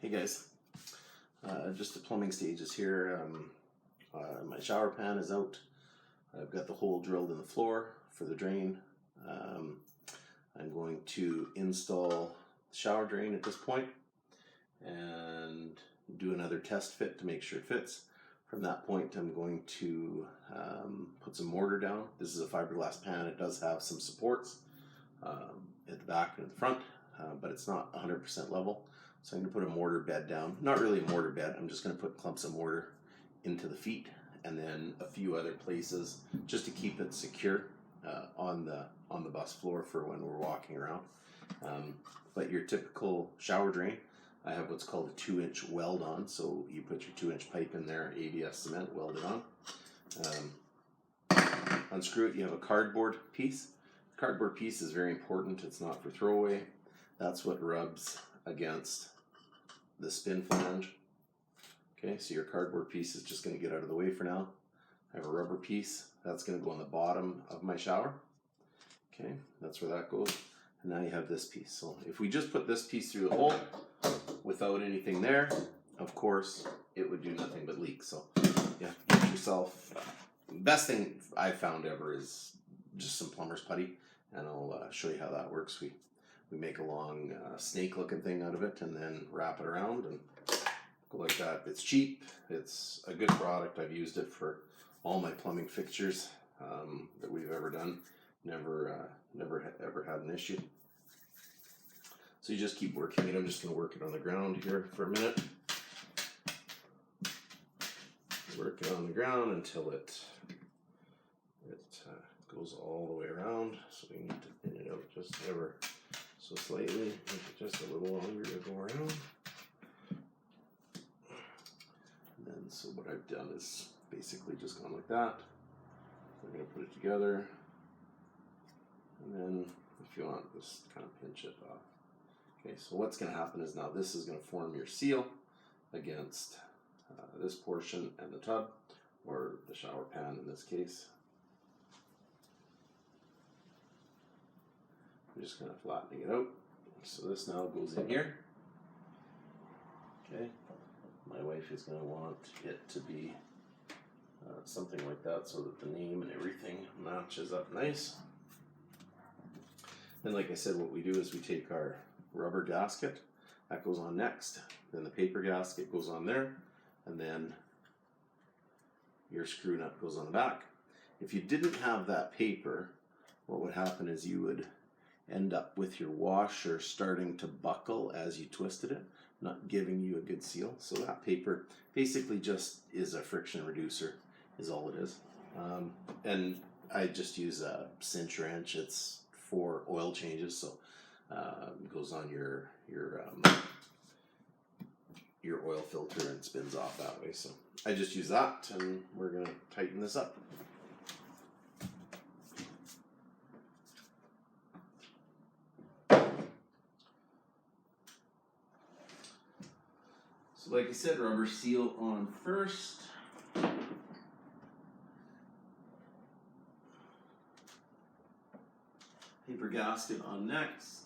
Hey guys, just the plumbing stages here. My shower pan is out. I've got the hole drilled in the floor for the drain. I'm going to install the shower drain at this point and do another test fit to make sure it fits. From that point, I'm going to put some mortar down. This is a fiberglass pan. It does have some supports at the back and at the front, but it's not 100% level. So I'm going to put a mortar bed down. Not really a mortar bed. I'm just going to put clumps of mortar into the feet and then a few other places just to keep it secure on the bus floor for when we're walking around. But your typical shower drain, I have what's called a 2-inch weld on. So you put your 2-inch pipe in there, ABS cement, weld it on. Unscrew it. You have a cardboard piece. The cardboard piece is very important. It's not for throwaway. That's what rubs against the spin flange. Okay, so your cardboard piece is just going to get out of the way for now. I have a rubber piece that's going to go on the bottom of my shower. Okay, that's where that goes. And now you have this piece. So if we just put this piece through the hole without anything there, of course it would do nothing but leak. So you have to get yourself, best thing I've found ever is just some plumber's putty, and I'll show you how that works. We make a long snake looking thing out of it and then wrap it around and go like that. It's cheap, it's a good product. I've used it for all my plumbing fixtures that we've ever done. Never ever had an issue. So you just keep working it. I'm just going to work it on the ground here for a minute. Work it on the ground until it goes all the way around. So we need to thin it out just ever so slightly, make it just a little longer to go around. And then, so what I've done is basically just gone like that. We're going to put it together. And then, if you want, just kind of pinch it off. Okay, so what's going to happen is now this is going to form your seal against this portion and the tub, or the shower pan in this case. I'm just kind of flattening it out. So this now goes in here. Okay, my wife is going to want it to be something like that so that the name and everything matches up nice. Then, like I said, what we do is we take our rubber gasket, that goes on next, then the paper gasket goes on there, and then your screw nut goes on the back. If you didn't have that paper, what would happen is you would end up with your washer starting to buckle as you twisted it, not giving you a good seal. So that paper basically just is a friction reducer, is all it is. And I just use a cinch wrench. It's for oil changes, so it goes on your oil filter and spins off that way. So I just use that, and we're going to tighten this up. So like I said, rubber seal on first. Paper gasket on next.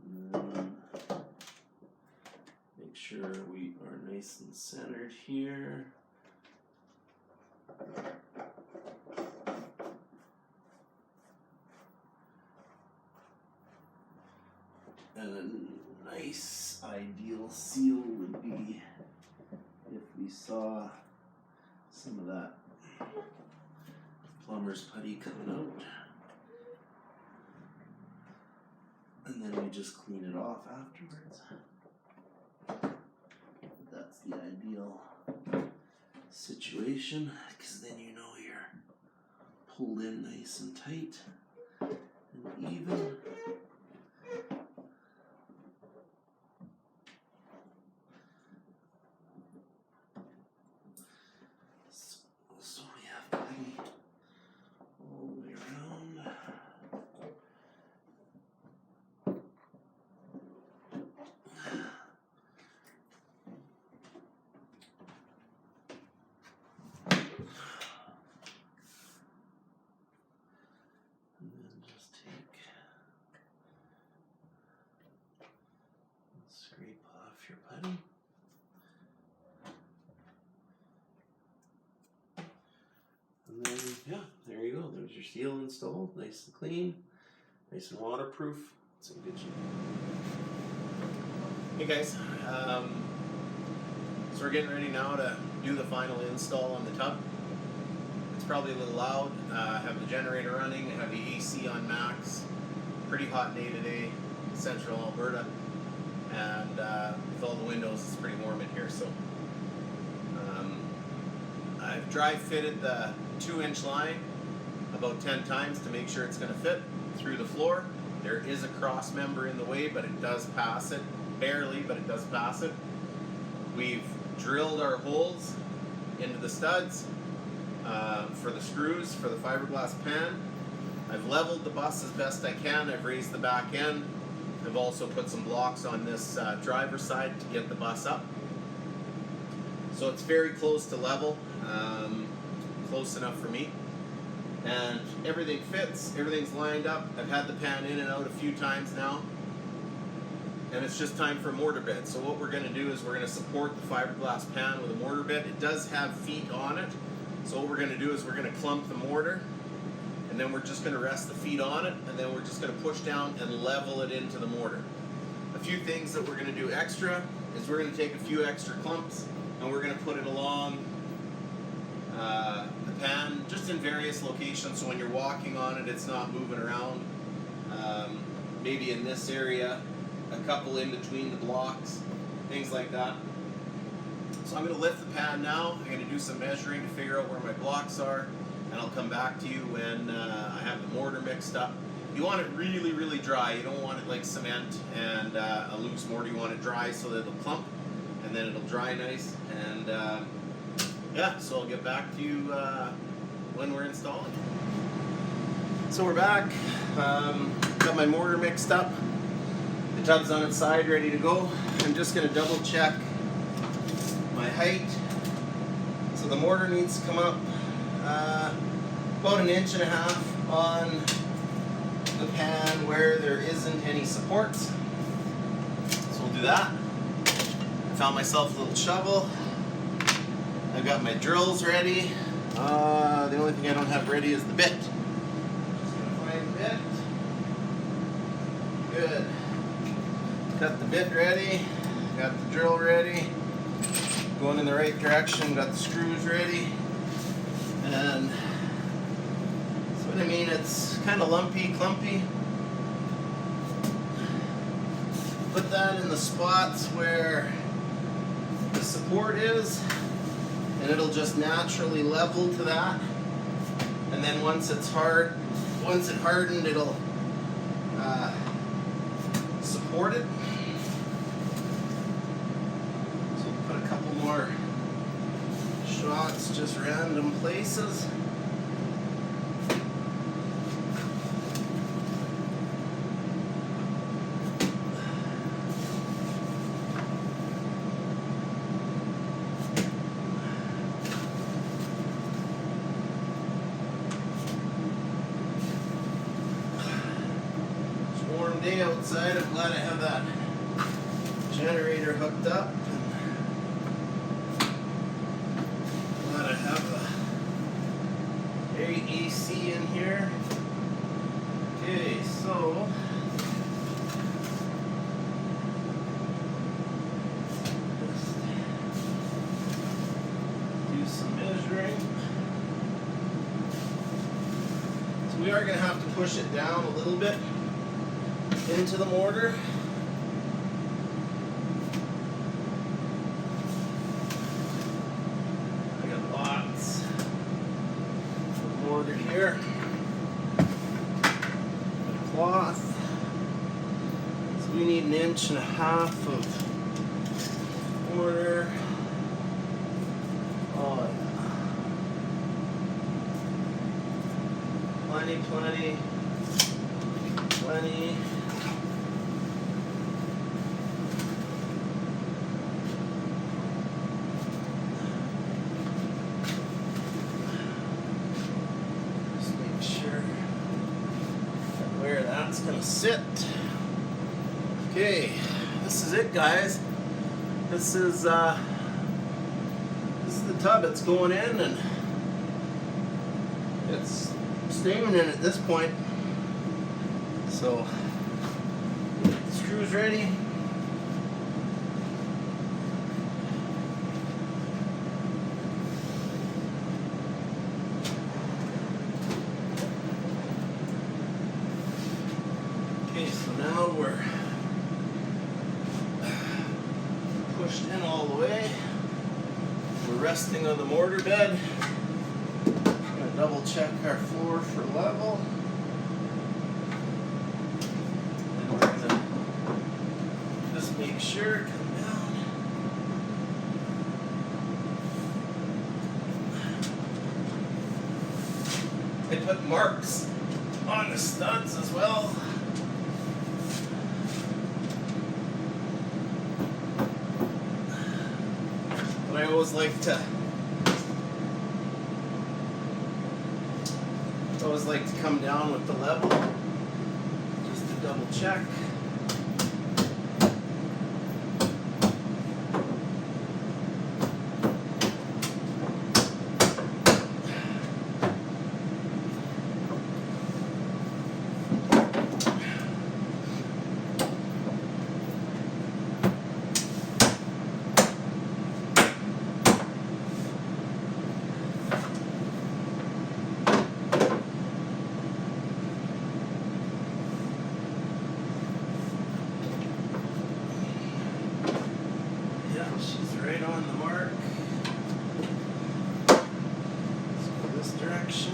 And then make sure we are nice and centered here. And a nice ideal seal would be if we saw some of that plumber's putty coming out, and then we just clean it off afterwards. That's the ideal situation, because then you know you're pulled in nice and tight and even. So we have putty all the way around. Scrape off your putty. And then, yeah, there you go. There's your seal installed. Nice and clean. Nice and waterproof. It's in good shape. Hey guys, so we're getting ready now to do the final install on the tub. It's probably a little loud. I have the generator running. I have the AC on max. Pretty hot day today, central Alberta. And with all the windows, it's pretty warm in here. So I've dry fitted the 2-inch line about 10 times to make sure it's going to fit through the floor. There is a cross member in the way, but it does pass it. Barely, but it does pass it. We've drilled our holes into the studs for the screws for the fiberglass pan. I've leveled the bus as best I can. I've raised the back end. I've also put some blocks on this driver's side to get the bus up. So it's very close to level, close enough for me. And everything fits, everything's lined up. I've had the pan in and out a few times now. And it's just time for a mortar bed. So what we're going to do is we're going to support the fiberglass pan with a mortar bed. It does have feet on it. So what we're going to do is we're going to clump the mortar. And then we're just going to rest the feet on it. And then we're just going to push down and level it into the mortar. A few things that we're going to do extra is we're going to take a few extra clumps and we're going to put it along the pan, just in various locations, so when you're walking on it, it's not moving around. Maybe in this area, a couple in between the blocks, things like that. So I'm going to lift the pan now. I'm going to do some measuring to figure out where my blocks are, and I'll come back to you when I have the mortar mixed up. You want it really, really dry. You don't want it like cement and a loose mortar. You want it dry so that it'll clump, and then it'll dry nice. And yeah, so I'll get back to you when we're installing. So we're back. Got my mortar mixed up. The tub's on its side, ready to go. I'm just going to double check my height. So the mortar needs to come up about 1.5 inches on the pan where there isn't any supports. So we'll do that. I found myself a little shovel. I've got my drills ready. The only thing I don't have ready is the bit. Just gonna find the bit. Good. Got the bit ready. Got the drill ready. Going in the right direction. Got the screws ready. And that's what I mean. It's kind of lumpy, clumpy. Put that in the spots where the support is, and it'll just naturally level to that. And then once it hardened, it'll support it. So we'll put a couple more shots, just random places. Day outside. I'm glad I have that generator hooked up. I'm glad I have a AC in here. Okay, so do some measuring. So we are going to have to push it down a little bit into the mortar. I got lots of mortar here. Cloth. So we need 1.5 inches of mortar. Oh yeah. Plenty. Where that's gonna sit. Okay, this is it, guys. This is the tub it's going in, and it's steaming in at this point. So the screws ready. Okay, so now we're pushed in all the way. We're resting on the mortar bed. I'm gonna double check our floor for level. And we're gonna just make sure, come down. I put marks on the studs as well. But I always like to come down with the level just to double check. She's right on the mark. Let's go this direction.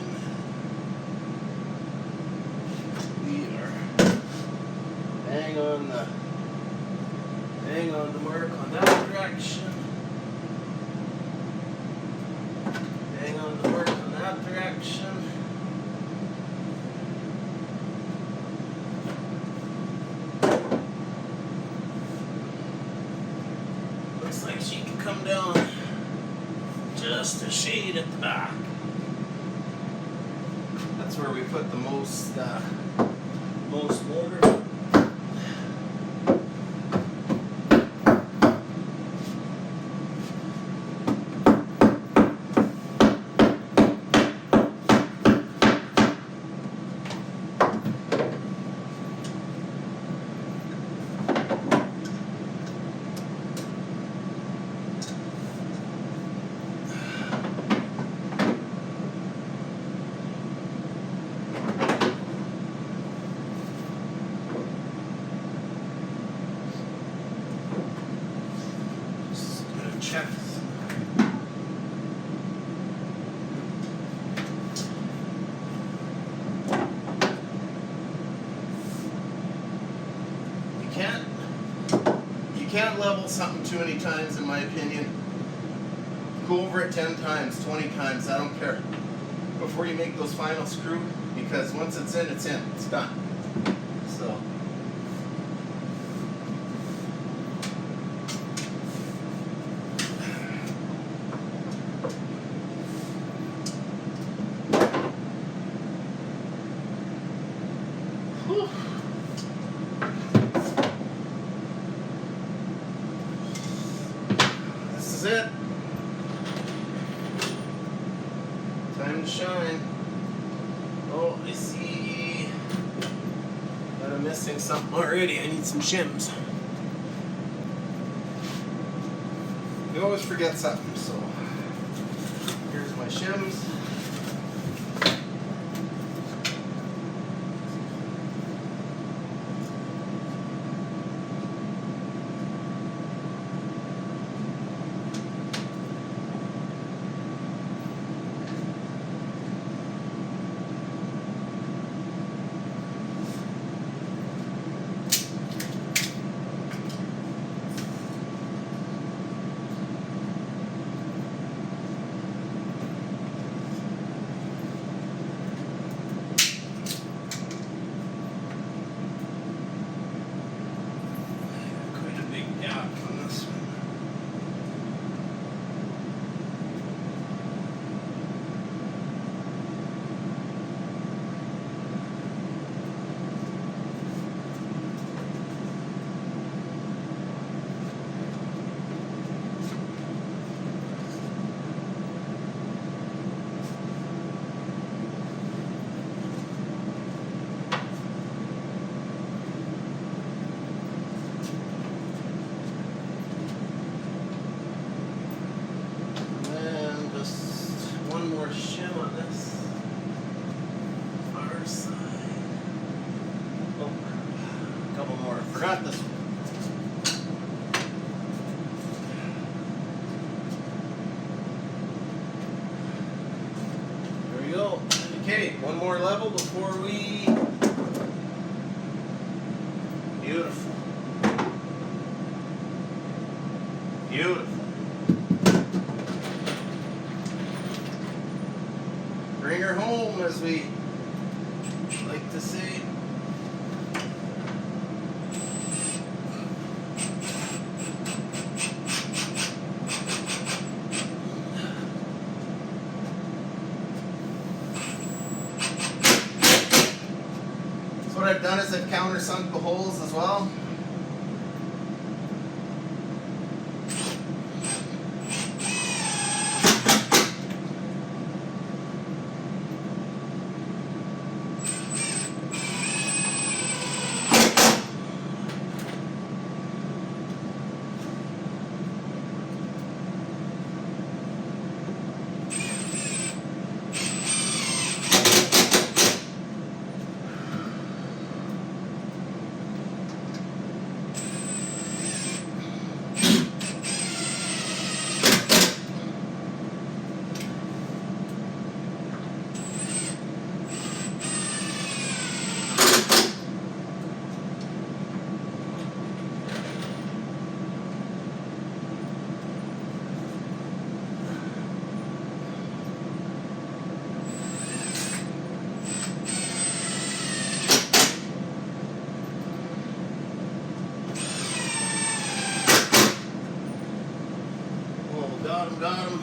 We are bang on the mark on that direction. Bang on the mark on that direction. Looks like she can come down just a shade at the back. That's where we put the most mortar. Check. You can't level something too many times, in my opinion. Go over it 10 times, 20 times, I don't care, before you make those final screw, because once it's in, it's done. So this is it. Time to shine. Oh, I see that I'm missing something already. I need some shims. You always forget something, so here's my shims. forgot this one. There we go. Okay, one more level before we... Beautiful. Beautiful. Bring her home, as we like to say. So what I've done is I've countersunk the holes as well. Got him.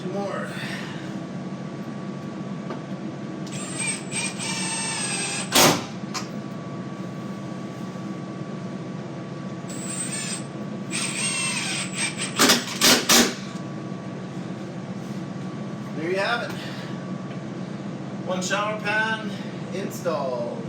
Two more. There you have it. One shower pan installed.